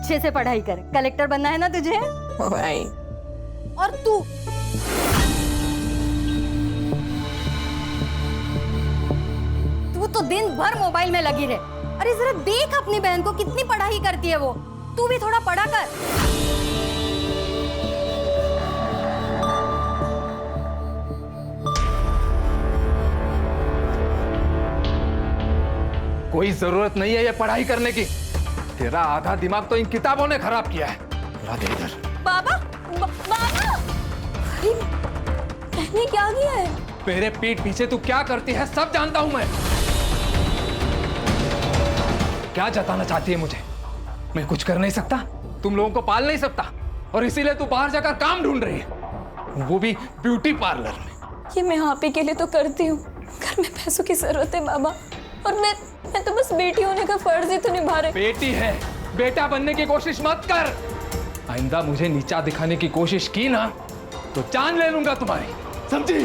अच्छे से पढ़ाई कर, कलेक्टर बनना है ना तुझे? भाई और तू तो दिन भर मोबाइल में लगी रहे। अरे जरा देख अपनी बहन को, कितनी पढ़ाई करती है वो। तू भी थोड़ा पढ़ा कर। कोई जरूरत नहीं है ये पढ़ाई करने की। तेरा आधा दिमाग तो इन किताबों ने खराब किया है। ला दे इधर। बाबा, बाबा, मैंने क्या किया है? मेरे पीठ पीछे तू क्या करती है सब जानता हूं मैं। क्या जताना चाहती है मुझे? मैं कुछ कर नहीं सकता, तुम लोगों को पाल नहीं सकता, और इसीलिए तू बाहर जाकर काम ढूंढ रही है, वो भी ब्यूटी पार्लर में। ये मैं आप ही के लिए तो करती हूँ, घर में पैसों की जरूरत है बाबा, और मैं तो बस बेटी होने का फर्ज ही तो निभा रही। बेटी है, बेटा बनने की कोशिश मत कर। आइंदा मुझे नीचा दिखाने की कोशिश की ना तो जान ले लूंगा तुम्हारी, समझी?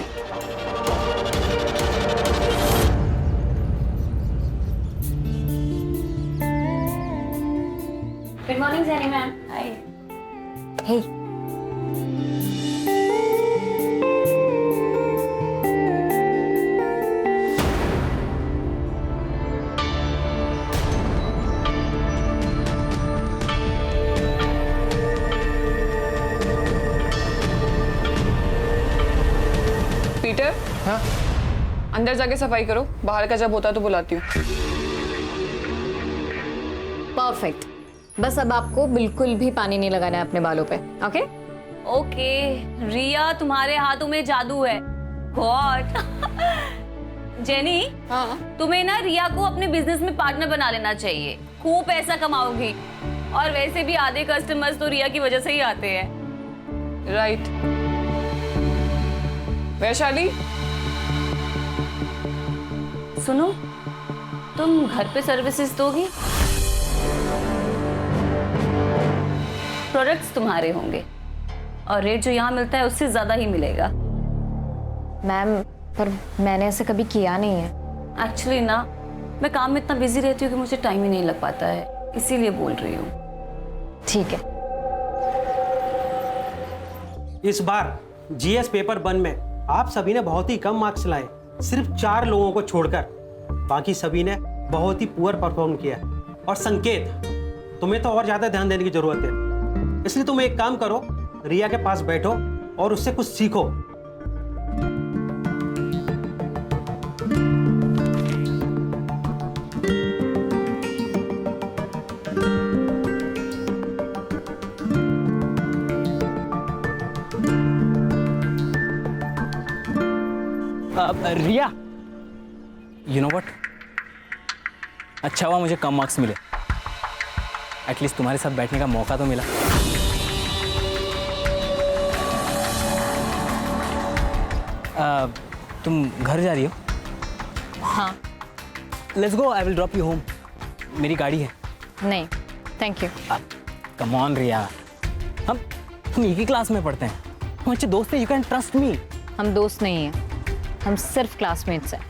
Good morning Jenny ma'am. Hi. Hey, Peter, हाँ? अंदर जाके सफाई करो, बाहर का जब होता तो बुलाती हूँ। परफेक्ट। बस अब आपको बिल्कुल भी पानी नहीं लगाना है अपने बालों पे, ओके? ओके रिया, तुम्हारे हाथों में जादू है। गॉड। जेनी, हाँ, तुम्हें ना रिया को अपने बिजनेस में पार्टनर बना लेना चाहिए, खूब पैसा कमाओगी। और वैसे भी आधे कस्टमर्स तो रिया की वजह से ही आते हैं। राइट। वैशाली, सुनो, तुम घर पे सर्विसेज दोगी? प्रोडक्ट्स तुम्हारे होंगे और रेट जो यहाँ मिलता है उससे ज्यादा ही मिलेगा। मैम, पर मैंने ऐसे कभी किया नहीं है। एक्चुअली ना, मैं काम में इतना बिजी रहती हूँ कि मुझे टाइम ही नहीं लग पाता है, इसीलिए बोल रही हूँ। ठीक है। इस बार जीएस पेपर 1 में आप सभी ने बहुत ही कम मार्क्स लाए, सिर्फ 4 लोगों को छोड़कर। बाकी सभी ने बहुत ही पुअर परफॉर्म किया। और संकेत, तुम्हें तो और ज्यादा ध्यान देने की जरूरत है, इसलिए तुम एक काम करो, रिया के पास बैठो और उससे कुछ सीखो। रिया, यू नो व्हाट, अच्छा हुआ मुझे कम मार्क्स मिले, एटलीस्ट तुम्हारे साथ बैठने का मौका तो मिला। तुम घर जा रही हो? हाँ। Let's go, I will drop you home. मेरी गाड़ी है। नहीं, थैंक यू। कम ऑन रिया, हम एक ही क्लास में पढ़ते हैं, हम अच्छे दोस्त हैं, यू कैन ट्रस्ट मी। हम दोस्त नहीं हैं, हम सिर्फ क्लासमेट्स हैं।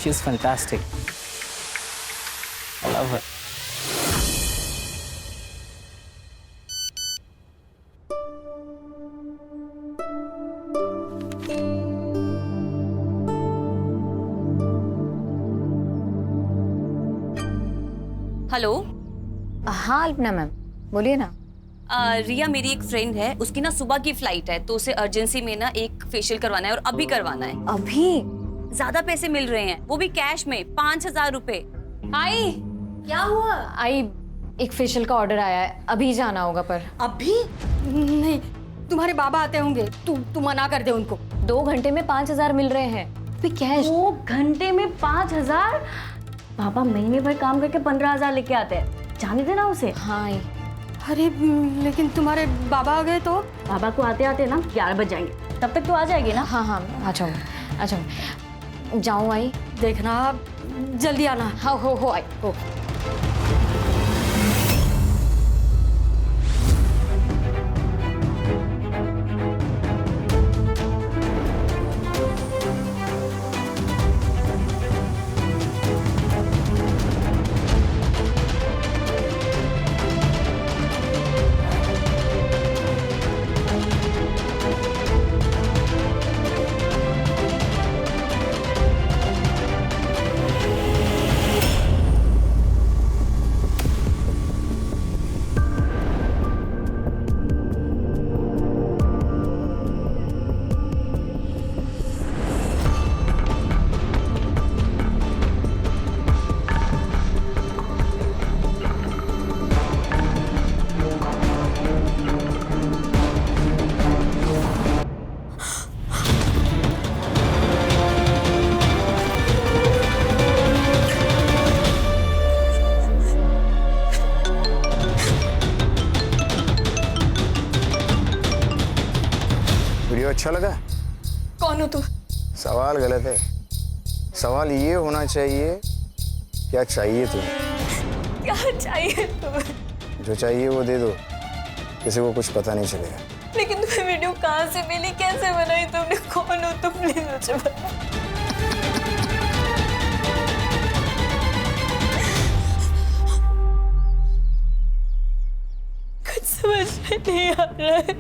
She is fantastic, I love her. Hello. हाँ अल्पना मैम, बोलिए ना। रिया मेरी एक फ्रेंड है, उसकी ना सुबह की फ्लाइट है, तो उसे अर्जेंसी में ना एक फेशियल करवाना है और अभी करवाना है। अभी? ज्यादा पैसे मिल रहे हैं, वो भी कैश में, 5,000 रुपए। आई, क्या हुआ? आई, एक फेशियल का ऑर्डर आया है, अभी जाना होगा। पर अभी नहीं, तुम्हारे बाबा आते होंगे, तू मना कर दे उनको। 2 घंटे में 5,000 मिल रहे हैं, अभी कैश। 2 घंटे में 5,000? पापा महीने भर काम करके 15,000 लेके आते हैं, जाने देना उसे। हाँ आई। अरे लेकिन तुम्हारे बाबा आ गए तो? बाबा को आते आते ना 11 बज जाएंगे, तब तक तो आ जाएगी ना? हाँ हाँ, आ जाऊँ, आ जाऊँ। जाऊँ आई? देखना जल्दी आना। हाँ, हो आई, हो। सवाल गलत है। सवाल ये होना चाहिए क्या चाहिए तुम्हें? क्या चाहिए तुम्हें? जो चाहिए वो दे दो, किसी को कुछ पता नहीं चलेगा। लेकिन तुम्हें वीडियो कहाँ से मिली, कैसे बनाई तुमने, कौन हो तुम, प्लीज मुझे बताओ। कुछ समझ में नहीं आ रहा है।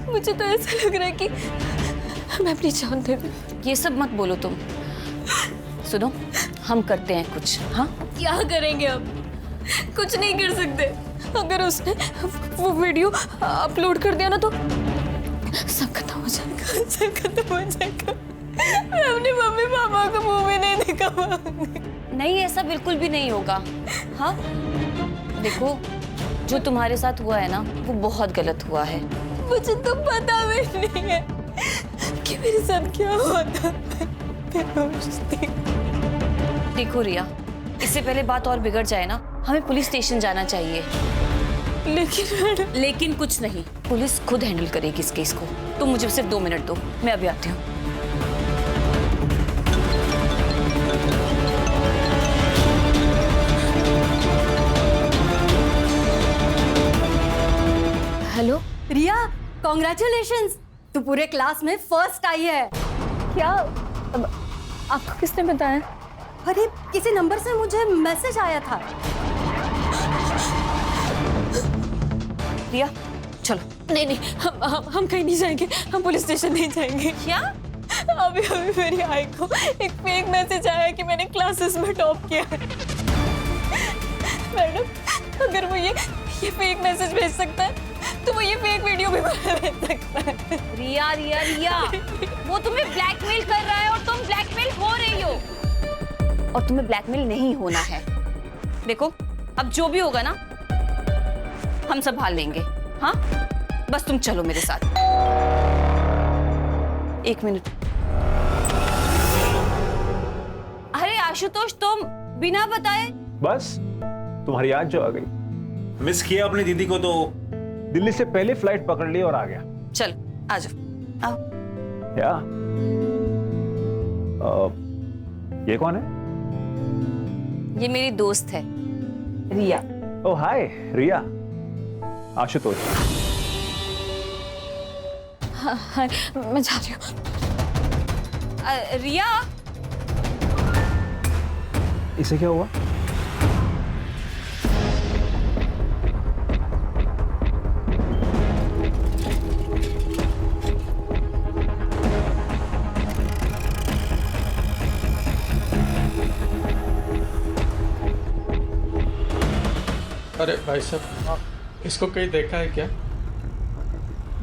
मुझे तो ऐसा लग रहा है कि मैं अपनी जान दे दूं। ये सब मत बोलो तुम। सुनो, हम करते हैं कुछ। हाँ, क्या करेंगे अब? कुछ नहीं कर सकते। अगर उसने वो वीडियो अपलोड कर दिया ना तो सब खत्म हो जाएगा, सब खत्म हो जाएगा। मैं अपने मम्मी पापा को मुंह में नहीं दिखा पाऊंगी। नहीं, ऐसा बिल्कुल भी नहीं होगा। हाँ, देखो, जो तुम्हारे साथ हुआ है ना, वो बहुत गलत हुआ है। मुझे तो पता भी नहीं है कि मेरे साथ क्या हुआ था। मैं बेहोश थी। देखो रिया, इससे पहले बात और बिगड़ जाए ना, हमें पुलिस स्टेशन जाना चाहिए। लेकिन कुछ नहीं, पुलिस खुद हैंडल करेगी इस केस को। तुम मुझे सिर्फ 2 मिनट दो, मैं अभी आती हूँ। हेलो रिया, कॉन्ग्रेचुलेशंस, तू पूरे क्लास में फर्स्ट आई है। क्या? आपको किसने बताया? अरे किसी नंबर से मुझे मैसेज आया था। रिया, चलो। नहीं नहीं, हम कहीं नहीं जाएंगे, हम पुलिस स्टेशन नहीं जाएंगे। क्या? अभी मेरी आई को एक फेक मैसेज आया कि मैंने क्लासेस में टॉप किया है। मैडम, अगर वो ये फेक मैसेज भेज सकता है तो वो ये फेक वीडियो भी भेज सकता है। रिया रिया रिया, वो तुम्हें ब्लैकमेल कर रहा है और तुम ब्लैकमेल हो रही हो। और तुम्हें ब्लैकमेल नहीं होना है। देखो, अब जो भी होगा ना, हम संभाल लेंगे। हाँ, बस तुम चलो मेरे साथ। 1 मिनट। अरे आशुतोष, तुम बिना बताए? बस तुम्हारी याद जो आ गई। मिस किया अपनी दीदी को तो दिल्ली से पहले फ्लाइट पकड़ ली और आ गया। चल, आ जाओ। आओ। क्या? ये कौन है? ये मेरी दोस्त है, रिया। ओह हाय रिया। आशुतोष। हाँ, मैं जा रही हूँ। रिया, इसे क्या हुआ? अरे भाई साहब, इसको कहीं देखा है क्या?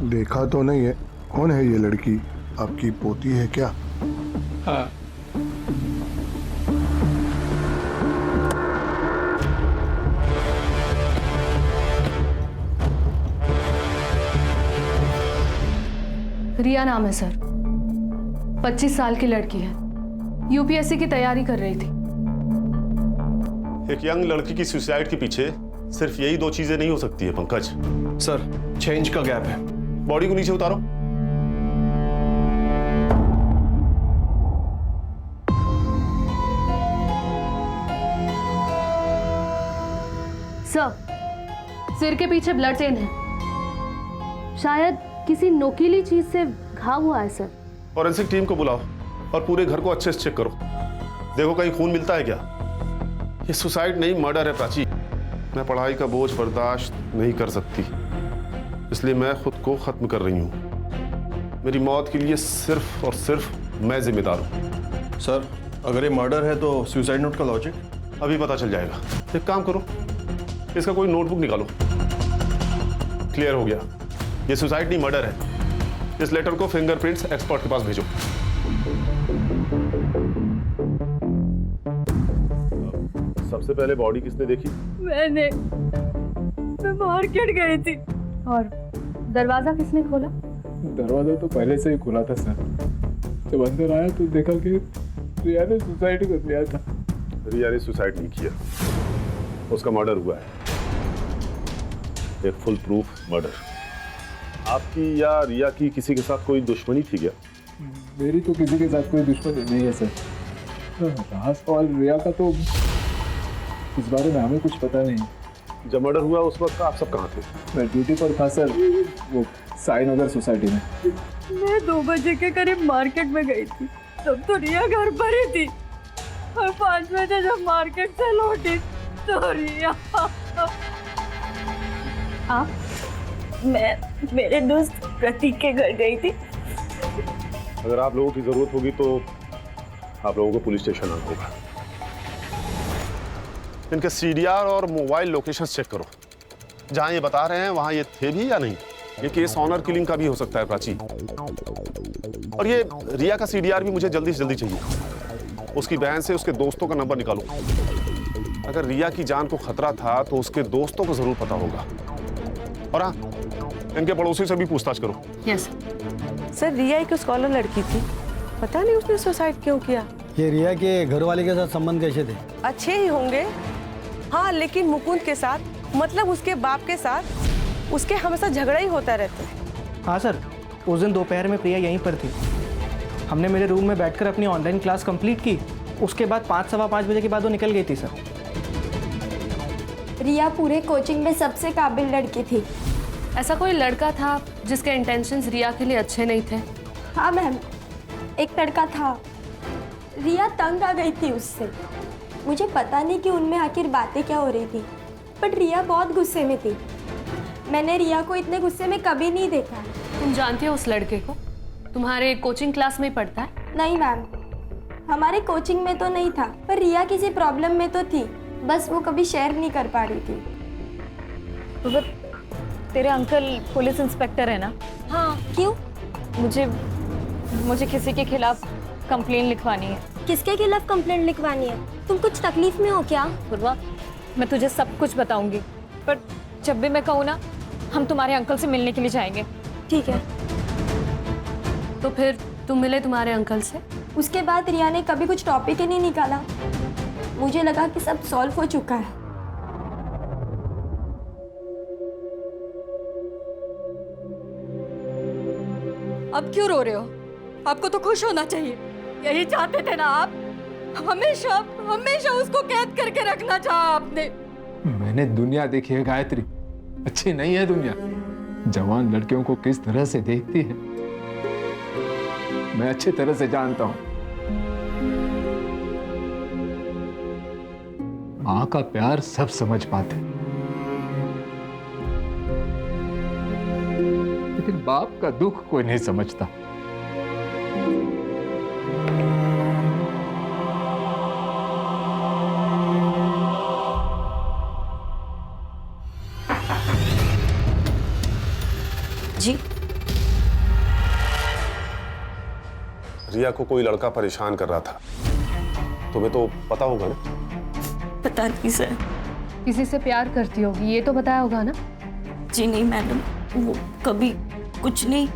देखा तो नहीं है। कौन है ये लड़की? आपकी पोती है क्या? हाँ। रिया नाम है सर, 25 साल की लड़की है, यूपीएससी की तैयारी कर रही थी। एक यंग लड़की की सुसाइड के पीछे सिर्फ यही 2 चीजें नहीं हो सकती है पंकज। सर, चेंज का गैप है। बॉडी को नीचे उतारो। सर, सिर के पीछे ब्लड स्टेन है, शायद किसी नोकीली चीज से घाव हुआ है सर। फॉरेंसिक टीम को बुलाओ और पूरे घर को अच्छे से चेक करो। देखो कहीं खून मिलता है क्या। ये सुसाइड नहीं, मर्डर है प्राची। मैं पढ़ाई का बोझ बर्दाश्त नहीं कर सकती, इसलिए मैं खुद को खत्म कर रही हूँ। मेरी मौत के लिए सिर्फ और सिर्फ मैं जिम्मेदार हूँ। सर, अगर ये मर्डर है तो सुसाइड नोट का लॉजिक? अभी पता चल जाएगा। एक काम करो, इसका कोई नोटबुक निकालो। क्लियर हो गया, ये सुसाइड नहीं मर्डर है। इस लेटर को फिंगरप्रिंट्स एक्सपर्ट के पास भेजो। सबसे पहले बॉडी किसने देखी? मैं मार्केट गई थी। और दरवाजा किसने खोला? दरवाजा तो पहले से ही खुला था सर। जब अंदर आया तो देखा कि रिया ने सुसाइड कर लिया था। रिया ने सुसाइड नहीं किया, उसका मर्डर हुआ है। एक फुल प्रूफ मर्डर। आपकी या रिया की किसी के साथ कोई दुश्मनी थी क्या? मेरी तो किसी के साथ कोई दुश्मनी नहीं है सर। रहा सवाल रिया का, तो इस बारे में हमें कुछ पता नहीं। जब मर्डर हुआ उस वक्त आप सब कहाँ थे? मैं ड्यूटी पर था सर, वो साई नगर सोसाइटी में। मैं 2 बजे के करीब मार्केट में गई थी, तब तो रिया घर पर ही थी। और 5 बजे जब मार्केट से लौटी तो रिया। आप? मैं मेरे दोस्त प्रतीक के घर गई थी। अगर आप लोगों की जरूरत होगी तो आप लोगों को पुलिस स्टेशन आना होगा। इनके सीडीआर और मोबाइल लोकेशन चेक करो। जहां ये बता रहे हैं वहां ये थे भी या नहीं। ये केस ऑनर किलिंग का भी हो सकता है प्राची। और ये रिया का सीडीआर भी मुझे जल्दी से जल्दी चाहिए। उसकी बहन से उसके दोस्तों का नंबर निकालो। अगर रिया की जान को खतरा था तो उसके दोस्तों को जरूर पता होगा। और हाँ, इनके पड़ोसी से भी पूछताछ करो। यस सर, रिया एक स्कॉलर लड़की थी, पता नहीं उसने सुसाइड क्यों किया। ये रिया के घर वाले के साथ संबंध कैसे थे? अच्छे ही होंगे, हाँ, लेकिन मुकुंद के साथ, मतलब उसके बाप के साथ उसके हमेशा झगड़ा ही होता रहता है। हाँ सर, उस दिन दोपहर में प्रिया यहीं पर थी। हमने मेरे रूम में बैठकर अपनी ऑनलाइन क्लास कंप्लीट की। उसके बाद 5 सवा 5 बजे के बाद वो निकल गई थी सर। रिया पूरे कोचिंग में सबसे काबिल लड़की थी। ऐसा कोई लड़का था जिसके इंटेंशंस रिया के लिए अच्छे नहीं थे? हाँ मैम, एक लड़का था। रिया तंग आ गई थी उससे। मुझे पता नहीं कि उनमें आखिर बातें क्या हो रही थी, बट रिया बहुत गुस्से में थी। मैंने रिया को इतने गुस्से में कभी नहीं देखा। तुम जानती हो उस लड़के को? तुम्हारे कोचिंग क्लास में ही पढ़ता है? नहीं मैम, हमारे कोचिंग में तो नहीं था, पर रिया किसी प्रॉब्लम में तो थी, बस वो कभी शेयर नहीं कर पा रही थी। तो तेरे अंकल पुलिस इंस्पेक्टर है ना? हाँ, क्यों? मुझे किसी के खिलाफ कंप्लेन लिखवानी है। किसके खिलाफ कंप्लेंट लिखवानी है? तुम कुछ तकलीफ में हो क्या? पूर्वा, मैं तुझे सब कुछ बताऊंगी, पर जब भी मैं कहूँ ना, हम तुम्हारे अंकल से मिलने के लिए जाएंगे। ठीक है। तो फिर तुम मिले तुम्हारे अंकल से? उसके बाद रिया ने कभी कुछ टॉपिक ही नहीं निकाला। मुझे लगा कि सब सॉल्व हो चुका है। अब क्यों रो रहे हो? आपको तो खुश होना चाहिए। यही चाहते थे ना आप? हमेशा हमेशा उसको कैद करके रखना चाहा आपने। मैंने दुनिया देखी है गायत्री, अच्छी नहीं है दुनिया। जवान लड़कियों को किस तरह से देखती है मैं अच्छी तरह से जानता हूं। मां का प्यार सब समझ पाते, लेकिन बाप का दुख कोई नहीं समझता। जी, रिया को कोई लड़का परेशान कर रहा था, तुम्हें तो पता होगा ना? पता नहीं सर। किसी से प्यार करती होगी, ये तो बताया होगा ना? जी नहीं मैडम, वो कभी कुछ नहीं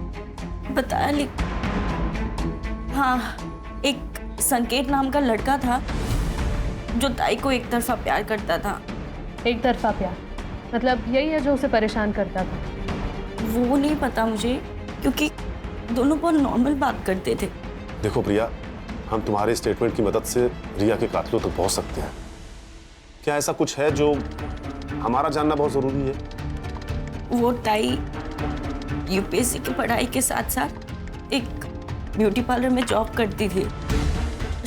बताया। लेकिन हाँ, एक संकेत नाम का लड़का था जो ताई को एक तरफा प्यार करता था। एक तरफा प्यार मतलब यही है जो उसे परेशान करता था? वो नहीं पता मुझे, क्योंकि दोनों बहुत नॉर्मल बात करते थे। देखो प्रिया, हम तुम्हारे स्टेटमेंट की मदद से रिया के कातिलों तक पहुंच सकते हैं। क्या ऐसा कुछ है जो हमारा जानना बहुत जरूरी है? वो ताई यूपीएससी की पढ़ाई के साथ साथ एक ब्यूटी पार्लर में जॉब करती थी।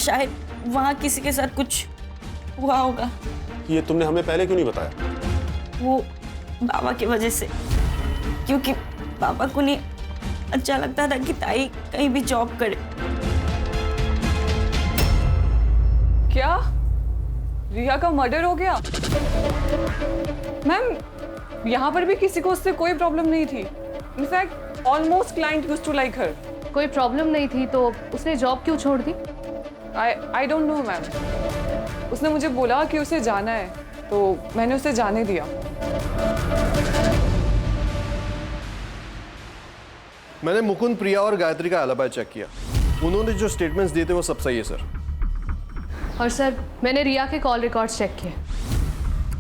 शायद वहाँ किसी के साथ कुछ हुआ होगा। ये तुमने हमें पहले क्यों नहीं बताया? वो बाबा की वजह से, क्योंकि पापा को नहीं अच्छा लगता था कि ताई कहीं भी जॉब करे। क्या रिया का मर्डर हो गया? मैम, यहाँ पर भी किसी को उससे कोई प्रॉब्लम नहीं थी। In fact almost client used to like her. कोई प्रॉब्लम नहीं थी तो उसने जॉब क्यों छोड़ दी? I don't know ma'am. उसने मुझे बोला कि उसे जाना है, तो मैंने उसे जाने दिया। मैंने मुकुंद, प्रिया और गायत्री का एलिबी चेक किया। उन्होंने जो स्टेटमेंट्स दिए थे वो सब सही है सर। और सर, मैंने रिया के कॉल रिकॉर्ड्स चेक किए।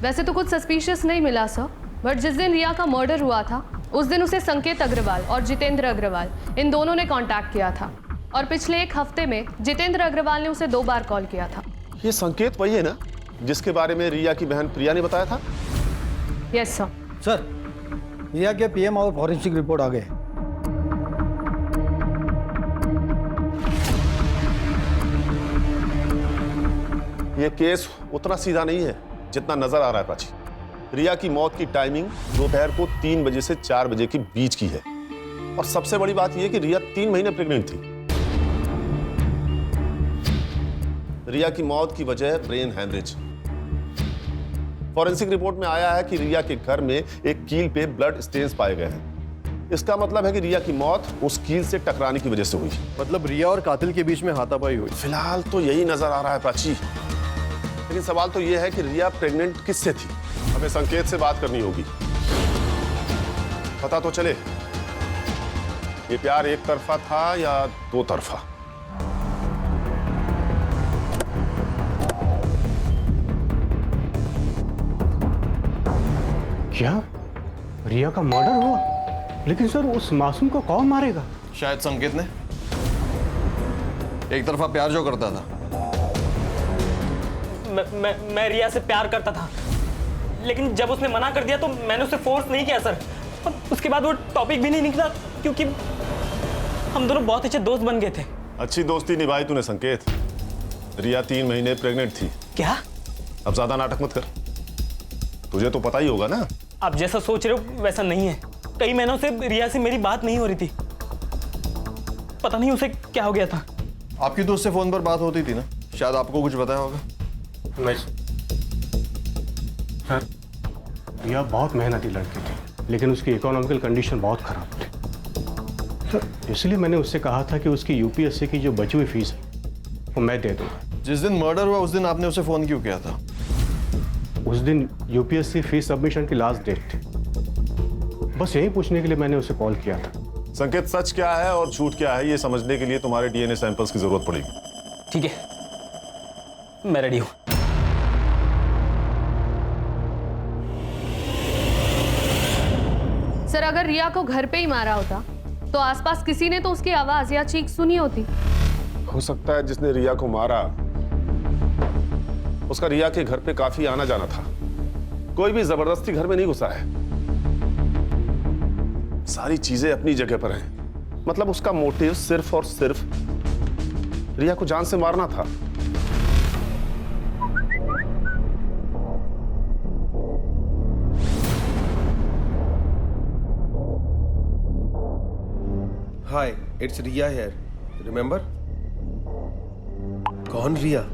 वैसे तो कुछ सस्पिशियस नहीं मिला सर, बट जिस दिन रिया का मर्डर हुआ था उस दिन उसे संकेत अग्रवाल और जितेंद्र अग्रवाल इन दोनों ने कांटेक्ट किया था। और पिछले एक हफ्ते में जितेंद्र अग्रवाल ने उसे 2 बार कॉल किया था। ये संकेत वही है ना जिसके बारे में रिया की बहन प्रिया ने बताया था? Yes sir. सर, रिया के पीएम और फॉरेंसिक रिपोर्ट आ गए। ये केस उतना सीधा नहीं है जितना नजर आ रहा है प्राची। रिया की मौत की टाइमिंग दोपहर को 3 बजे से 4 बजे के बीच की है और सबसे बड़ी बात यह कि रिया 3 महीने प्रेग्नेंट थी। रिया की मौत की वजह ब्रेन हैमरेज। फॉरेंसिक रिपोर्ट में आया है कि रिया के घर में एक कील पे ब्लड स्टेन्स पाए गए हैं। इसका मतलब है कि रिया की मौत उस कील से टकराने की वजह से हुई। मतलब रिया और कातिल के बीच में हाथापाई हुई। फिलहाल तो यही नजर आ रहा है प्राची, लेकिन सवाल तो यह है कि रिया प्रेग्नेंट किससे थी? हमें संकेत से बात करनी होगी। पता तो चले ये प्यार एक तरफा था या 2 तरफा। क्या रिया का मर्डर हुआ? लेकिन सर उस मासूम को कौन मारेगा? शायद संकेत ने। एक तरफा प्यार जो करता था। मैं रिया से प्यार करता था, लेकिन जब उसने मना कर दिया तो मैंने उसे फोर्स नहीं किया सर। और उसके बाद वो टॉपिक भी नहीं निकला क्योंकि हम दोनों बहुत अच्छे दोस्त बन गए थे। अच्छी दोस्ती निभाई तूने संकेत। रिया 3 महीने प्रेग्नेंट थी। क्या? अब ज्यादा नाटक मत कर, तुझे तो पता ही होगा ना। आप जैसा सोच रहे हो वैसा नहीं है। कई महीनों से रिया से मेरी बात नहीं हो रही थी। पता नहीं उसे क्या हो गया था। आपकी तो उससे फोन पर बात होती थी ना, शायद आपको कुछ बताया होगा। नहीं सर, रिया बहुत मेहनती लड़की थी, लेकिन उसकी इकोनॉमिकल कंडीशन बहुत खराब थी सर। इसलिए मैंने उससे कहा था कि उसकी यूपीएससी की जो बची हुई फीस है वो मैं दे दूंगा। जिस दिन मर्डर हुआ उस दिन आपने उसे फोन क्यों किया था? उस दिन यूपीएससी फीस सबमिशन की लास्ट डेट थी। बस यही पूछने के लिए मैंने उसे कॉल किया था। संकेत, सच क्या है और झूठ क्या है ये समझने के लिए तुम्हारे डीएनए सैंपल्स की जरूरत पड़ेगी। ठीक है, मैं रेडी हूं। सर, अगर रिया को घर पे ही मारा होता तो आसपास किसी ने तो उसकी आवाज या चीख सुनी होती। हो सकता है जिसने रिया को मारा उसका रिया के घर पे काफी आना जाना था। कोई भी जबरदस्ती घर में नहीं घुसा है। सारी चीजें अपनी जगह पर हैं। मतलब उसका मोटिव सिर्फ और सिर्फ रिया को जान से मारना था। हाय, इट्स रिया हियर, रिमेंबर? कौन रिया?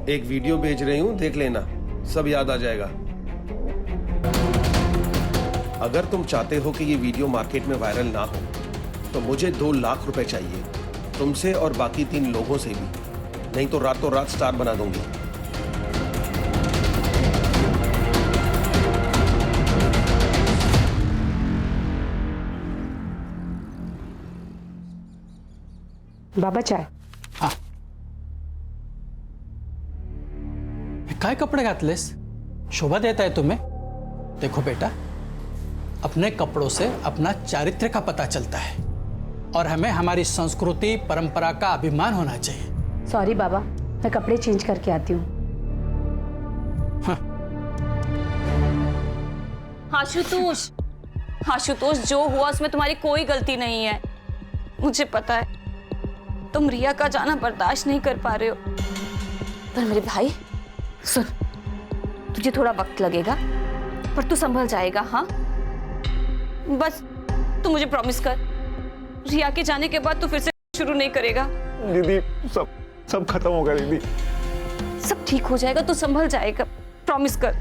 एक वीडियो भेज रही हूं, देख लेना, सब याद आ जाएगा। अगर तुम चाहते हो कि ये वीडियो मार्केट में वायरल ना हो तो मुझे 2 लाख रुपए चाहिए, तुमसे और बाकी 3 लोगों से भी, नहीं तो रातों रात स्टार बना दूंगी। बाबा चाय। हाँ। काय कपडे घातलेस? शोभा देता है तुम्हें? देखो बेटा, अपने कपड़ों से अपना चारित्र्य का पता चलता है और हमें हमारी संस्कृति परंपरा का अभिमान होना चाहिए। सॉरी बाबा, मैं कपड़े चेंज करके आती हूँ। आशुतोष, आशुतोष, जो हुआ उसमें तुम्हारी कोई गलती नहीं है। मुझे पता है तुम रिया का जाना बर्दाश्त नहीं कर पा रहे हो, पर मेरे भाई सुन, तुझे थोड़ा वक्त लगेगा पर तू संभल जाएगा। हाँ, बस तू मुझे प्रॉमिस कर, रिया के जाने के बाद तू फिर से शुरू नहीं करेगा। दीदी, सब खत्म होगा दीदी। सब ठीक हो जाएगा, तू संभल जाएगा, प्रॉमिस कर।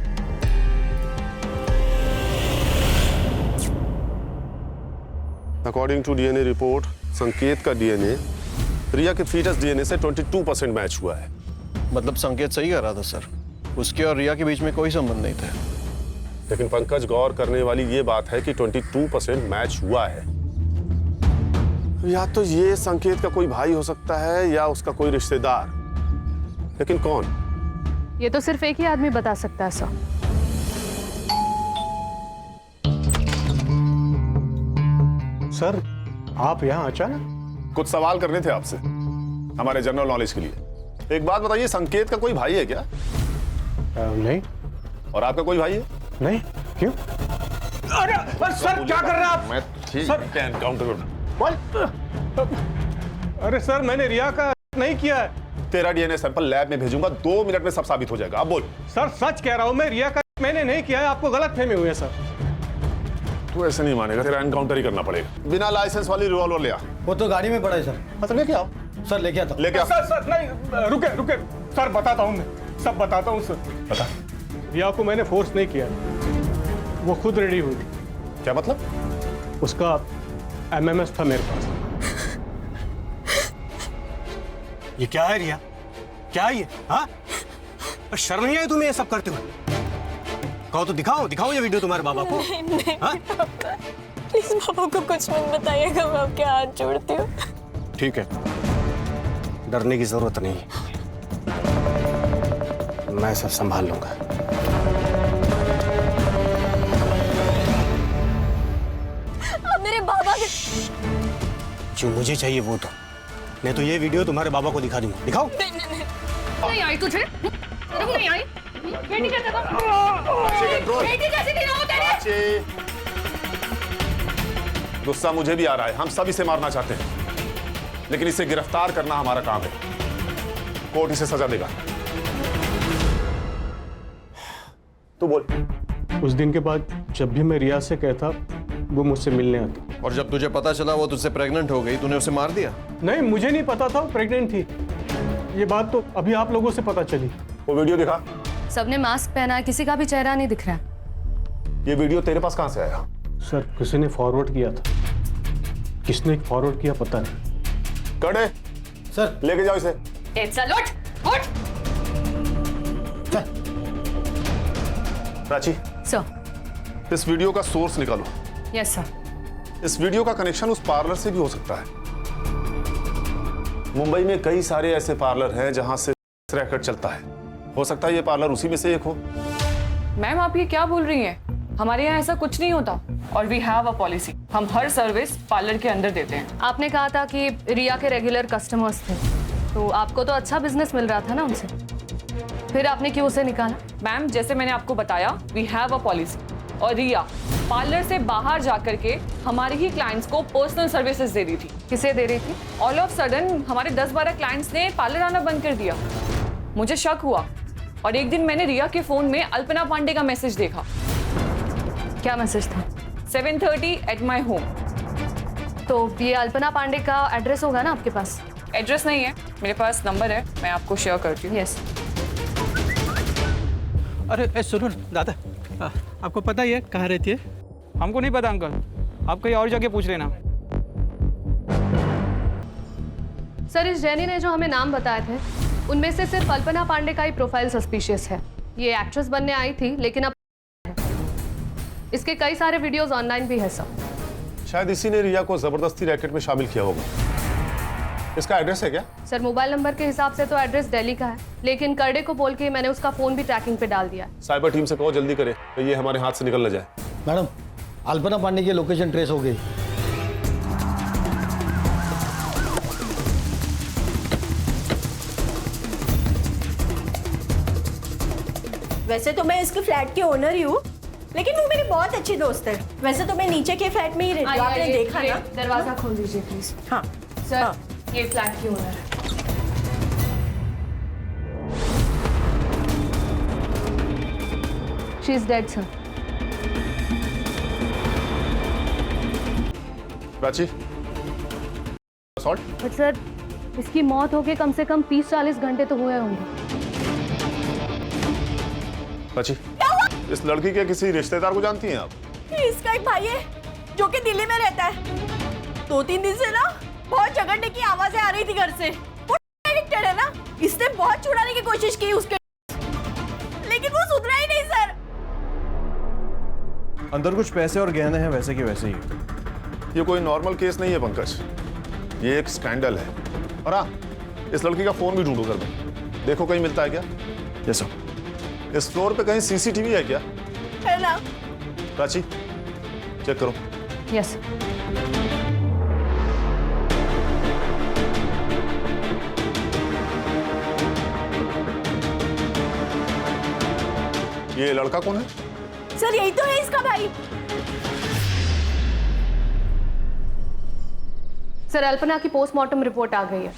अकॉर्डिंग टू डीएनए रिपोर्ट, संकेत का डीएनए रिया के फीटस डीएनए से 22% मैच हुआ है। मतलब संकेत सही कह रहा था सर, उसके और रिया के बीच में कोई संबंध नहीं था। लेकिन पंकज, गौर करने वाली ये बात है कि 22% मैच हुआ है। या तो ये संकेत का कोई भाई हो सकता है या उसका कोई रिश्तेदार, लेकिन कौन? ये तो सिर्फ एक ही आदमी बता सकता है सर। सर, आप यहाँ अचानक? कुछ सवाल करने थे आपसे, हमारे जनरल नॉलेज के लिए। एक बात बताइए, संकेत का कोई भाई है क्या? नहीं। और आपका कोई भाई है? नहीं। क्यों? अरे सर क्या कर रहे हैं आप? मैं ठीक है एनकाउंटर अरे सर मैंने रिया का नहीं किया है। तेरा डीएनए सैंपल लैब में भेजूंगा, 2 मिनट में सब साबित हो जाएगा। अब बोल। सर सच कह रहा हूं मैं, रिया का मैंने नहीं किया है, आपको गलत फहमी हुई है सर। तू ऐसे नहीं मानेगा, तेरा एनकाउंटर ही करना पड़ेगा। बिना लाइसेंस वाली रिवॉल्वर ले आ। वो तो गाड़ी में पड़ा है सर। हाँ तो लेके आओ। सर लेके आता। लेके आओ। सर नहीं, रुके रुके सर, बताता हूं मैं, सब बताता हूं सर। बता। रिया को मैंने फोर्स नहीं किया, वो खुद रेडी हुई। क्या मतलब? उसका एमएमएस था मेरे पास। ये क्या है रिया? क्या है ये? हाँ? शर्म नहीं आई तुम्हें ये सब करते हुए? कहो तो दिखाओ, दिखाओ ये वीडियो तुम्हारे बाबा को। नहीं पापा, प्लीज पापा को कुछ मत बताइएगा, मैं आपके हाथ जोड़ती हूँ। ठीक है, डरने की जरूरत नहीं है, मैं सब संभाल लूंगा। अब मेरे बाबा के जो मुझे चाहिए वो तो, नहीं तो ये वीडियो तुम्हारे बाबा को दिखा दूंगा। दिखाओ। नहीं आई तुझे? नहीं आई? बेटी कैसे बेटी कैसे नहीं हो तेरे? गुस्सा मुझे भी आ रहा है, हम सब इसे मारना चाहते हैं, लेकिन इसे गिरफ्तार करना हमारा काम है। कोर्ट इसे सजा देगा। तू बोल। उस दिन के बाद जब भी मैं रिया से कहता, वो मुझसे मिलने आती। और जब तुझे पता चला वो तुझसे प्रेग्नेंट हो गई, तूने उसे मार दिया? नहीं, मुझे नहीं पता था प्रेग्नेंट थी, ये बात तो अभी आप लोगों से पता चली। वो वीडियो दिखा। सबने मास्क पहना है, किसी का भी चेहरा नहीं दिख रहा। ये वीडियो तेरे पास कहां से आया? सर किसी ने फॉरवर्ड किया था, किसने फॉरवर्ड किया पता नहीं। कड़े सर लेके जाओ इसे। चल उठ उठ। प्राची सर। इस वीडियो का सोर्स निकालो। Yes sir. इस वीडियो का कनेक्शन उस पार्लर से भी हो सकता है। मुंबई में कई सारे ऐसे पार्लर हैं जहां से रैकेट चलता है, हो सकता है ये पार्लर उसी में से एक हो। मैम आप ये क्या बोल रही हैं? हमारे यहाँ ऐसा कुछ नहीं होता, और वी हैव अ पॉलिसी, हम हर सर्विस पार्लर के अंदर देते हैं। आपने कहा था कि रिया के रेगुलर कस्टमर्स थे, तो आपको तो अच्छा बिजनेस मिल रहा था ना उनसे, फिर आपने क्यों उसे निकाला? मैम जैसे मैंने आपको बताया, वी हैव अ पॉलिसी, और रिया पार्लर से बाहर जाकर के हमारे ही क्लाइंट्स को पर्सनल सर्विसेज दे रही थी। किसे दे रही थी? ऑल ऑफ सडन हमारे 10-12 क्लाइंट्स ने पार्लर आना बंद कर दिया। मुझे शक हुआ, और एक दिन मैंने रिया के फोन में अल्पना पांडे का मैसेज देखा। क्या मैसेज था? 7:30 एट माई होम। तो ये अल्पना पांडे का एड्रेस होगा ना आपके पास? एड्रेस नहीं है, मेरे पास नंबर है, मैं आपको शेयर करती हूँ। यस। अरे सुनो दादा, आपको पता ही है कहाँ रहती है? हमको नहीं पता अंकल, आप कहीं और जगह पूछ लेना। सर इस जैनी ने जो हमें नाम बताए थे, उनमें से सिर्फ अल्पना पांडे का ही प्रोफाइल सस्पिशियस है। ये एक्ट्रेस बनने आई थी, लेकिन अब इसके कई सारे वीडियोस ऑनलाइन भी है सर। शायद इसी ने रिया को जबरदस्ती रैकेट में शामिल किया होगा। इसका एड्रेस है क्या? सर मोबाइल नंबर के हिसाब से तो एड्रेस दिल्ली का है, लेकिन करडे को बोल के मैंने उसका फोन भी ट्रैकिंग पे डाल दिया। साइबर टीम से कहो जल्दी करे, तो ये हमारे हाथ से निकल न जाए। मैडम अल्पना पांडे की लोकेशन ट्रेस हो गई। वैसे तो मैं इसके फ्लैट की ओनर ही हूँ, लेकिन वो मेरी बहुत अच्छी दोस्त है। वैसे तो मैं नीचे के फ्लैट में ही रहती हूँ, आपने देखा ना। दरवाजा खोल दीजिए प्लीज। हाँ सर हाँ। ये फ्लैट की ओनर है। She is dead sir. Prachi, assault? But sir इसकी मौत होके कम से कम 30-40 घंटे तो हुए होंगे। प्राची, इस लड़की के किसी रिश्तेदार को जानती हैं आप? इसका एक भाई है जो कि दिल्ली में रहता है। 2-3 दिन से ना बहुत झगड़ने की आवाजें आ रही थी घर से। वो एडिक्टेड है ना, इसने बहुत छुड़ाने की कोशिश की उसके, लेकिन वो सुधरा ही नहीं सर। अंदर कुछ पैसे और गहने हैं, वैसे के वैसे ही। ये कोई नॉर्मल केस नहीं है पंकज, ये एक स्कैंडल है। और हाँ, इस लड़की का फोन भी ढूंढो घर में, देखो कहीं मिलता है क्या। Yes sir. इस फ्लोर पे कहीं सीसीटीवी है क्या? है ना। प्राची चेक करो। यस। ये लड़का कौन है? सर यही तो है इसका भाई। सर अल्पना की पोस्टमार्टम रिपोर्ट आ गई है।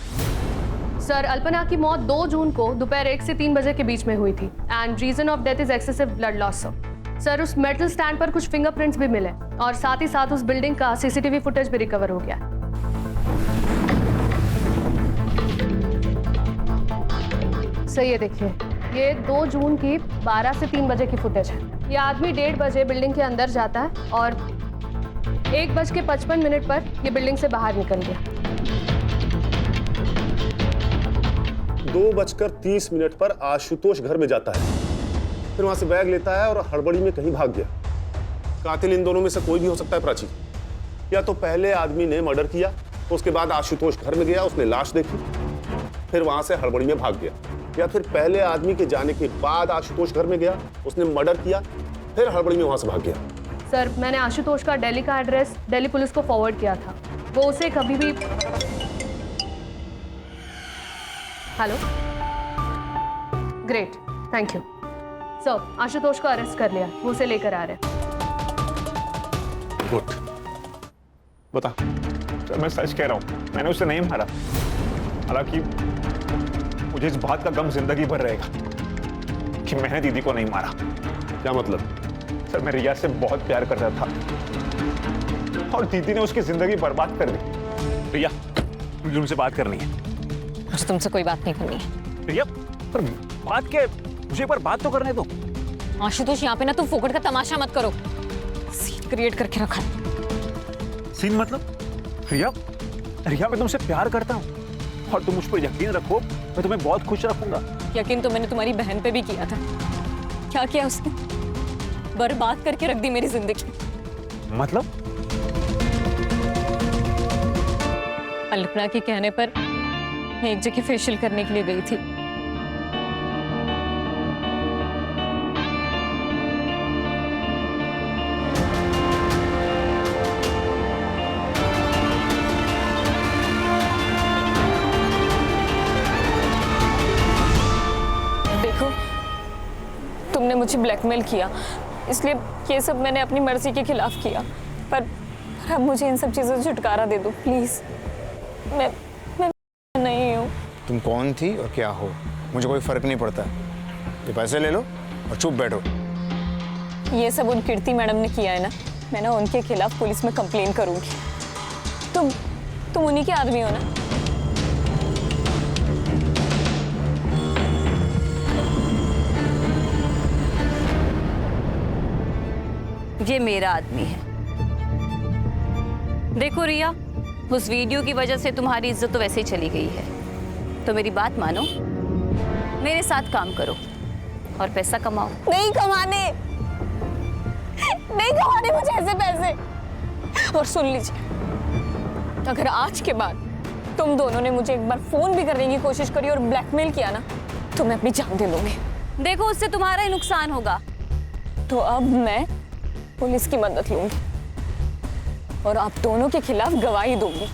सर अल्पना की मौत 2 जून को दोपहर 1 से 3 बजे के बीच में हुई थी and reason of death is excessive blood loss. Sir उस मेटल स्टैंड पर कुछ फिंगरप्रिंट्स भी मिले और साथ ही साथ उस बिल्डिंग का सीसीटीवी फुटेज भी रिकवर हो गया। सर ये देखिए, ये 2 जून की 12 से 3 बजे की फुटेज है। ये आदमी 1:30 बजे बिल्डिंग के अंदर जाता है और 1:55 पर ये बिल्डिंग से बाहर निकल गया। 2:30 पर आशुतोष घर में जाता है, फिर वहां से बैग लेता है और हड़बड़ी में कहीं भाग गया। कातिल इन दोनों में से कोई भी हो सकता है प्राची। या तो पहले आदमी ने मर्डर किया, तो उसके बाद आशुतोष घर में गया, उसने लाश देखी, फिर वहां से हड़बड़ी में भाग गया। या फिर पहले आदमी के जाने के बाद आशुतोष घर में गया, उसने मर्डर किया, फिर हड़बड़ी में वहां से भाग गया। सर मैंने आशुतोष का दिल्ली का एड्रेस दिल्ली पुलिस को फॉरवर्ड किया था। वो उसे कभी भी hello great thank you sir. Ashutosh को अरेस्ट कर लिया, वो उसे लेकर आ रहे हैं। गुड। बता। मैं सच कह रहा हूँ, मैंने उसे नहीं मारा। हालांकि मुझे इस बात का गम जिंदगी भर रहेगा कि मैंने दीदी को नहीं मारा। क्या मतलब? सर मैं रिया से बहुत प्यार करता था और दीदी ने उसकी जिंदगी बर्बाद कर दी। रिया, मुझे तुमसे बात करनी है। मुझे तुमसे कोई बात नहीं करनी है। रिया, पर बात क्या है? मुझे एक बार बात तो करने दो। आशुतोष यहाँ पे ना तुम फोकट का तमाशा मत करो। सीन क्रिएट करके रखा है। सीन मतलब? रिया, रिया मैं तुमसे प्यार करता हूँ और तुम मुझ पर यकीन रखो, मैं तुम्हें बहुत खुश रखूंगा। यकीन तो मैंने तुम्हारी बहन पे भी किया था। क्या किया उसने? बर्बाद करके रख दी मेरी जिंदगी। मतलब? अल्पना के कहने पर मैं एक जगह फेशियल करने के लिए गई थी। देखो, तुमने मुझे ब्लैकमेल किया, इसलिए ये सब मैंने अपनी मर्जी के खिलाफ किया। पर अब मुझे इन सब चीजों से छुटकारा दे दो प्लीज। मैं नहीं हूँ। तुम कौन थी और क्या हो, मुझे कोई फर्क नहीं पड़ता। ये पैसे ले लो और चुप बैठो। ये सब उन कीर्ति मैडम ने किया है ना, मैं ना उनके खिलाफ पुलिस में कंप्लेन करूंगी। तुम उन्हीं के आदमी हो ना? ये मेरा आदमी है। देखो रिया, उस वीडियो की वजह से तुम्हारी इज्जत तो वैसे ही चली गई है, तो मेरी बात मानो, मेरे साथ काम करो और पैसा कमाओ। नहीं कमाने मुझे ऐसे पैसे। और सुन लीजिए, अगर आज के बाद तुम दोनों ने मुझे एक बार फोन भी करने की कोशिश करी और ब्लैकमेल किया ना, तो मैं अपनी जान दे दूंगी। देखो उससे तुम्हारा ही नुकसान होगा। तो अब मैं पुलिस की मदद लूंगी और आप दोनों के खिलाफ गवाही दूंगी।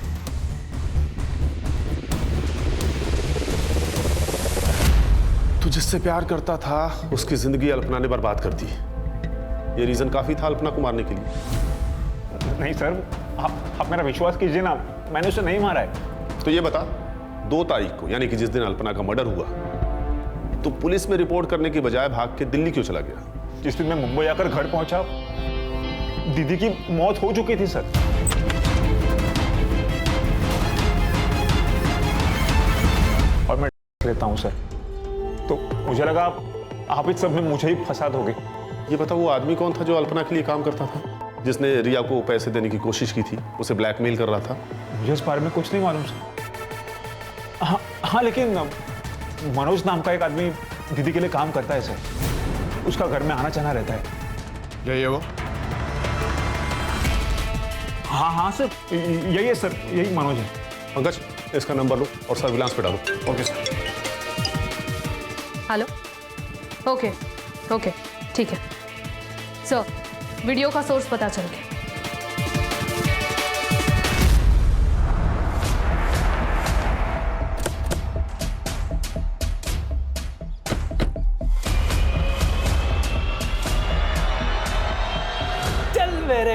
तू जिससे प्यार करता था उसकी जिंदगी अल्पना ने बर्बाद कर दी। ये रीजन काफी था अल्पना को मारने के लिए। नहीं सर, आप मेरा विश्वास कीजिए ना, मैंने उसे नहीं मारा है। तो ये बता, 2 तारीख को यानी कि जिस दिन अल्पना का मर्डर हुआ, तो पुलिस में रिपोर्ट करने की बजाय भाग के दिल्ली क्यों चला गया? जिस दिन मैं मुंबई आकर घर पहुंचा, दीदी की मौत हो चुकी थी सर। और मैं लेता हूं सर, तो मुझे लगा आप इस सब में मुझे ही फंसा दोगे। ये बता, वो आदमी कौन था जो अल्पना के लिए काम करता था, जिसने रिया को पैसे देने की कोशिश की थी, उसे ब्लैकमेल कर रहा था? मुझे इस बारे में कुछ नहीं मालूम सर। हाँ, लेकिन मनोज नाम का एक आदमी दीदी के लिए काम करता है सर। उसका घर में आना जाना रहता है। यही है वो? हाँ सर, यही है सर, यही मनोज है। पंकज, इसका नंबर लो और सर्विलांस पे डालो। Okay sir. हेलो, ओके ठीक है सर। वीडियो का सोर्स पता चल गया।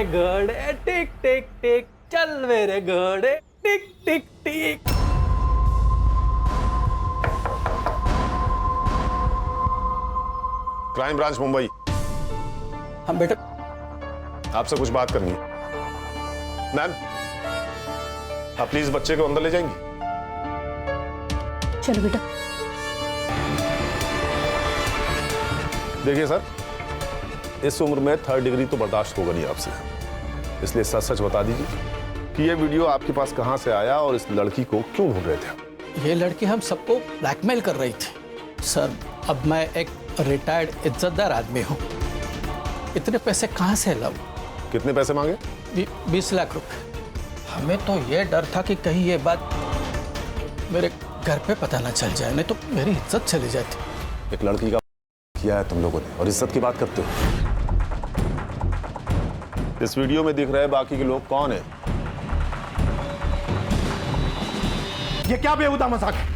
मेरे घोड़े टिक टिक टिक, चल मेरे घोड़े टिक टिक टिक। Crime branch Mumbai. हम बेटा आपसे कुछ बात करनी है। मैम, आप प्लीज बच्चे को अंदर ले जाएंगी? चलो बेटा। देखिए सर, इस उम्र में 3rd डिग्री तो बर्दाश्त होगा नहीं आपसे, इसलिए सच सच बता दीजिए कि ये वीडियो आपके पास कहां से आया और इस लड़की को क्यों ढूंढ रहे थे? ये लड़की हम सबको ब्लैकमेल कर रही थी सर। अब मैं एक रिटायर्ड इज्जतदार आदमी हूँ, इतने पैसे कहाँ से लाऊं? कितने पैसे मांगे? 20 लाख रुपए। हमें तो ये डर था कि कहीं ये बात मेरे घर पे पता ना चल जाए, नहीं तो मेरी इज्जत चली जाती। एक लड़की का किया है तुम लोगों ने और इज्जत की बात करते हो। इस वीडियो में दिख रहे बाकी के लोग कौन है? ये क्या बेहुदा मजाक है?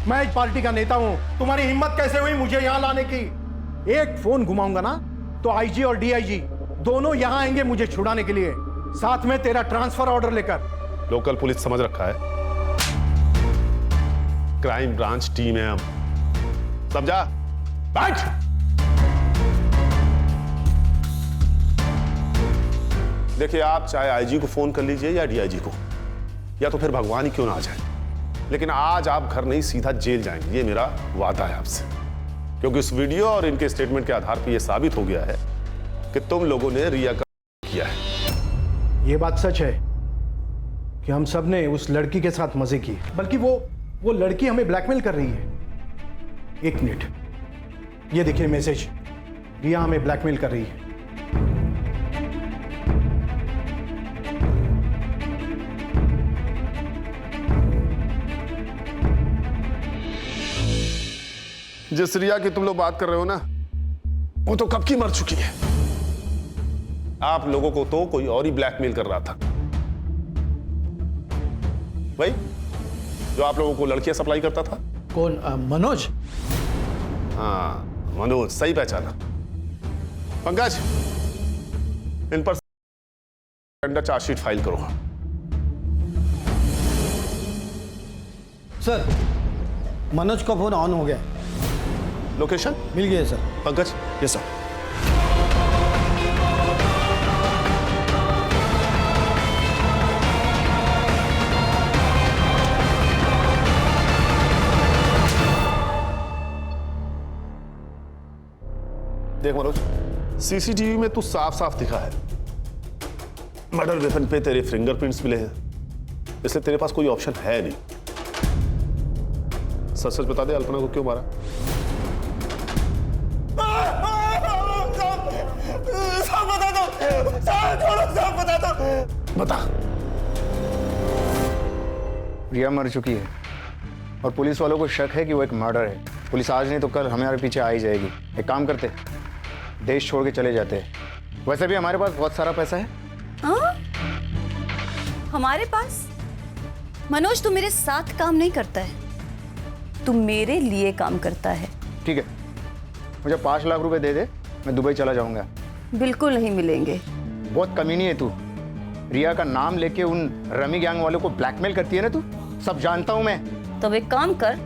मैं एक पार्टी का नेता हूं, तुम्हारी हिम्मत कैसे हुई मुझे यहां लाने की? एक फोन घुमाऊंगा ना तो आईजी और डीआईजी दोनों यहां आएंगे मुझे छुड़ाने के लिए, साथ में तेरा ट्रांसफर ऑर्डर लेकर। लोकल पुलिस समझ रखा है, क्राइम ब्रांच टीम है हम, समझा? बैठ। देखिए, आप चाहे आईजी को फोन कर लीजिए या डीआईजी को, या तो फिर भगवान ही क्यों ना आ जाए, लेकिन आज आप घर नहीं सीधा जेल जाएंगे, ये मेरा वादा है आपसे। क्योंकि इस वीडियो और इनके स्टेटमेंट के आधार पर यह साबित हो गया है कि तुम लोगों ने रिया का किया है। ये बात सच है कि हम सब ने उस लड़की के साथ मजे किए, बल्कि वो लड़की हमें ब्लैकमेल कर रही है। एक मिनट, ये देखिए मैसेज, रिया हमें ब्लैकमेल कर रही है। जिस रिया की तुम लोग बात कर रहे हो ना, वो तो कब की मर चुकी है। आप लोगों को तो कोई और ही ब्लैकमेल कर रहा था भाई, जो आप लोगों को लड़कियां सप्लाई करता था। कौन? मनोज? हाँ, मनोज, सही पहचाना। पंकज, इन पर अंडर चार्जशीट फाइल करो। सर, मनोज का फोन ऑन हो गया। लोकेशन मिल गया सर। पंकज? Yes sir. देख मनोज, सीसीटीवी में तू साफ साफ दिखा है, मर्डर वेपन पे तेरे फिंगरप्रिंट्स मिले हैं, इसलिए तेरे पास कोई ऑप्शन है नहीं। सच सच बता दे, अल्पना को क्यों मारा? सब बता दो, सब बता दो। बता। रिया मर चुकी है और पुलिस वालों को शक है कि वो एक मर्डर है। पुलिस आज नहीं तो कल हमारे पीछे आ ही जाएगी। एक काम करते, देश छोड़ के चले जाते हैं। वैसे भी हमारे पास बहुत सारा पैसा है। हाँ? हमारे पास? मनोज, तू मेरे साथ काम नहीं करता है, तू मेरे लिए काम करता है। ठीक है, मुझे 5 लाख रुपए दे दे, मैं दुबई चला जाऊंगा। बिल्कुल नहीं मिलेंगे। बहुत कमीनी है तू। रिया का नाम लेके उन रमी गैंग वालों को ब्लैकमेल करती है ना तू, सब जानता हूं मैं। तो एक काम कर,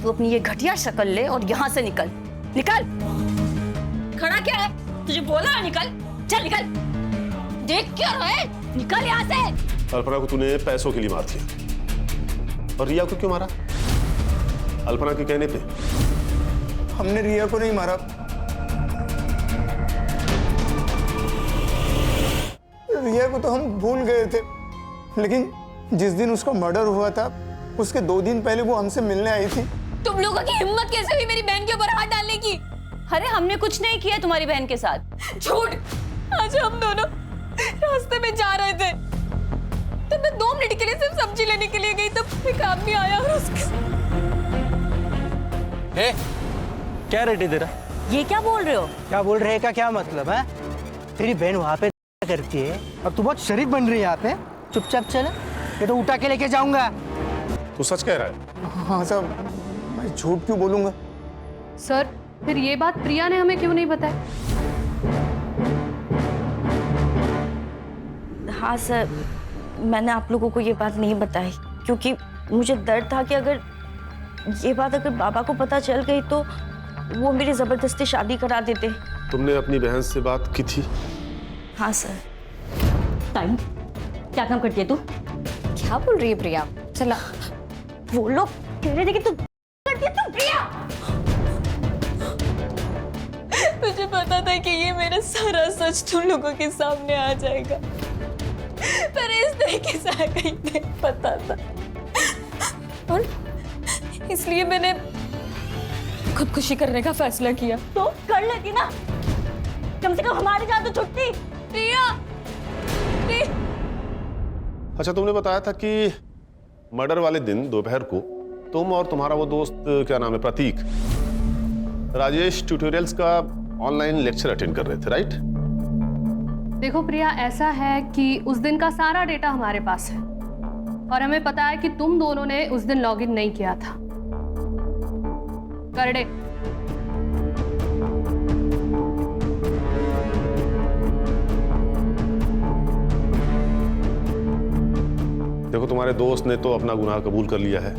तू अपनी ये घटिया शक्ल ले और यहाँ से निकल। निकल। खड़ा क्या है? तुझे बोला ना निकल। चल निकल। देख क्या रहा है? निकल यहाँ से। अल्पना को तूने पैसों के लिए मार दिया, और रिया को क्यों मारा? अल्पना के कहने पे। हमने रिया को नहीं मारा, रिया को तो हम भूल गए थे, लेकिन जिस दिन उसका मर्डर हुआ था उसके 2 दिन पहले वो हमसे मिलने आई थी। तुम लोगों की हिम्मत कैसे हुई मेरी बहन के ऊपर हाथ डालने की? अरे हमने कुछ नहीं किया तुम्हारी बहन के साथ। झूठ। आज हम दोनों रास्ते में जा रहे थे, तो मैं 2 मिनट के लिए सिर्फ सब्जी लेने के लिए गई, तब एक आदमी आया और उसके क्या रेट है तेरा? ये क्या बोल रहे हो? क्या बोल रहे का क्या मतलब है? तेरी बहन वहाँ पे करती है और तू बहुत शरीफ बन रही है यहाँ पे। चुपचाप चल, ये तो उठा के लेके जाऊंगा। तू सच कह रहा है? हाँ साहब, मैं झूठ क्यों बोलूंगा? सर, फिर ये बात प्रिया ने हमें क्यों नहीं बताई? हाँ सर, मैंने आप लोगों को ये बात नहीं बताई क्योंकि मुझे डर था कि अगर ये बात अगर बाबा को पता चल गई तो वो मेरी जबरदस्ती शादी करा देते। तुमने अपनी बहन से बात की थी? हाँ सर। टाइम क्या काम करती है तू? क्या बोल रही है प्रिया? चला वो लोग कह रहे थे कि तू करती है तू प्रिया। मुझे पता था कि ये मेरा सारा सच तुम लोगों के सामने आ जाएगा, पर इस तरीके से आएगा ही नहीं पता था, और इसलिए मैंने खुदकुशी करने का फैसला किया। तो कर लेती ना, कम से कम हमारी जान तो छुटती। प्रिया, अच्छा, तुमने बताया था कि मर्डर वाले दिन दोपहर को तुम और तुम्हारा वो दोस्त, क्या नाम है, प्रतीक, राजेश ट्यूटोरियल्स का ऑनलाइन लेक्चर अटेंड कर रहे थे, राइट? देखो प्रिया, ऐसा है कि उस दिन का सारा डेटा हमारे पास है और हमें पता है कि तुम दोनों ने उस दिन लॉगिन नहीं किया था। करडे, देखो, तुम्हारे दोस्त ने तो अपना गुनाह कबूल कर लिया है,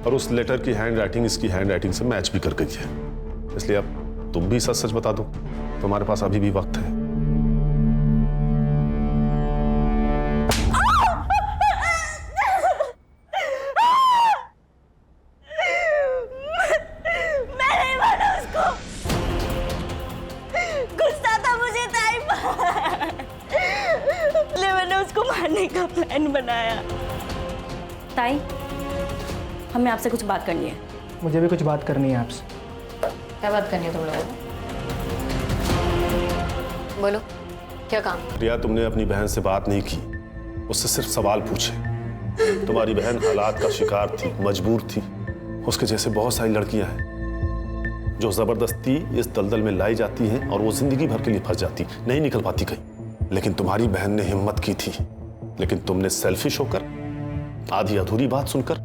और उस लेटर की हैंड राइटिंग इसकी हैंड राइटिंग से मैच भी कर गई है, इसलिए अब तुम भी सच सच बता दो, तुम्हारे पास अभी भी वक्त है। मैं नहीं माना उसको, गुस्सा था मुझे ताई पर, इसलिए मैंने उसको मारने का प्लान बनाया। ताई, हमें आपसे कुछ बात करनी है। मुझे भी कुछ बात करनी है आपसे। क्या बात करनी है तुम लोगों को? बोलो, क्या काम? प्रिया, तुमने अपनी बहन से बात नहीं की, उससे सिर्फ सवाल पूछे। तुम्हारी बहन हालात का शिकार थी, मजबूर थी। उसके जैसे बहुत सारी लड़कियां हैं जो जबरदस्ती इस दलदल में लाई जाती हैं और वो जिंदगी भर के लिए फंस जाती, नहीं निकल पाती कहीं। लेकिन तुम्हारी बहन ने हिम्मत की थी, लेकिन तुमने सेल्फिश होकर, आधी अधूरी बात सुनकर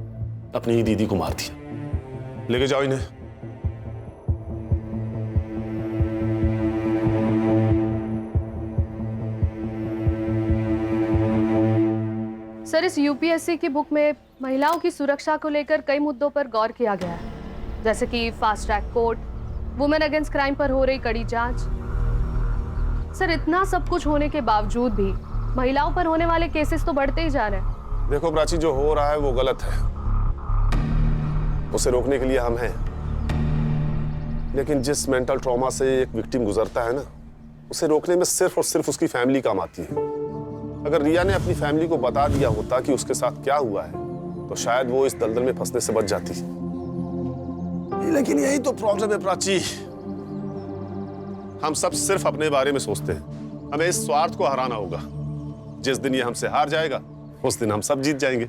अपनी ही दीदी को मार दिया। लेके जाओ इन्हें। सर, इस यूपीएससी की बुक में महिलाओं की सुरक्षा को लेकर कई मुद्दों पर गौर किया गया है, जैसे कि fast track court, women against crime पर हो रही कड़ी जांच। सर, इतना सब कुछ होने के बावजूद भी महिलाओं पर होने वाले केसेस तो बढ़ते ही जा रहे हैं। देखो प्राची, जो हो रहा है वो गलत है, उसे रोकने के लिए हम हैं। लेकिन जिस मेंटल ट्रॉमा से एक विक्टिम गुजरता है ना, उसे रोकने में सिर्फ और सिर्फ उसकी फैमिली काम आती है। अगर रिया ने अपनी फैमिली को बता दिया होता कि उसके साथ क्या हुआ है, तो शायद वो इस दलदल में फंसने से बच जाती। लेकिन यही तो प्रॉब्लम है प्राची, हम सब सिर्फ अपने बारे में सोचते हैं। हमें इस स्वार्थ को हराना होगा। जिस दिन ये हमसे हार जाएगा, उस दिन हम सब जीत जाएंगे।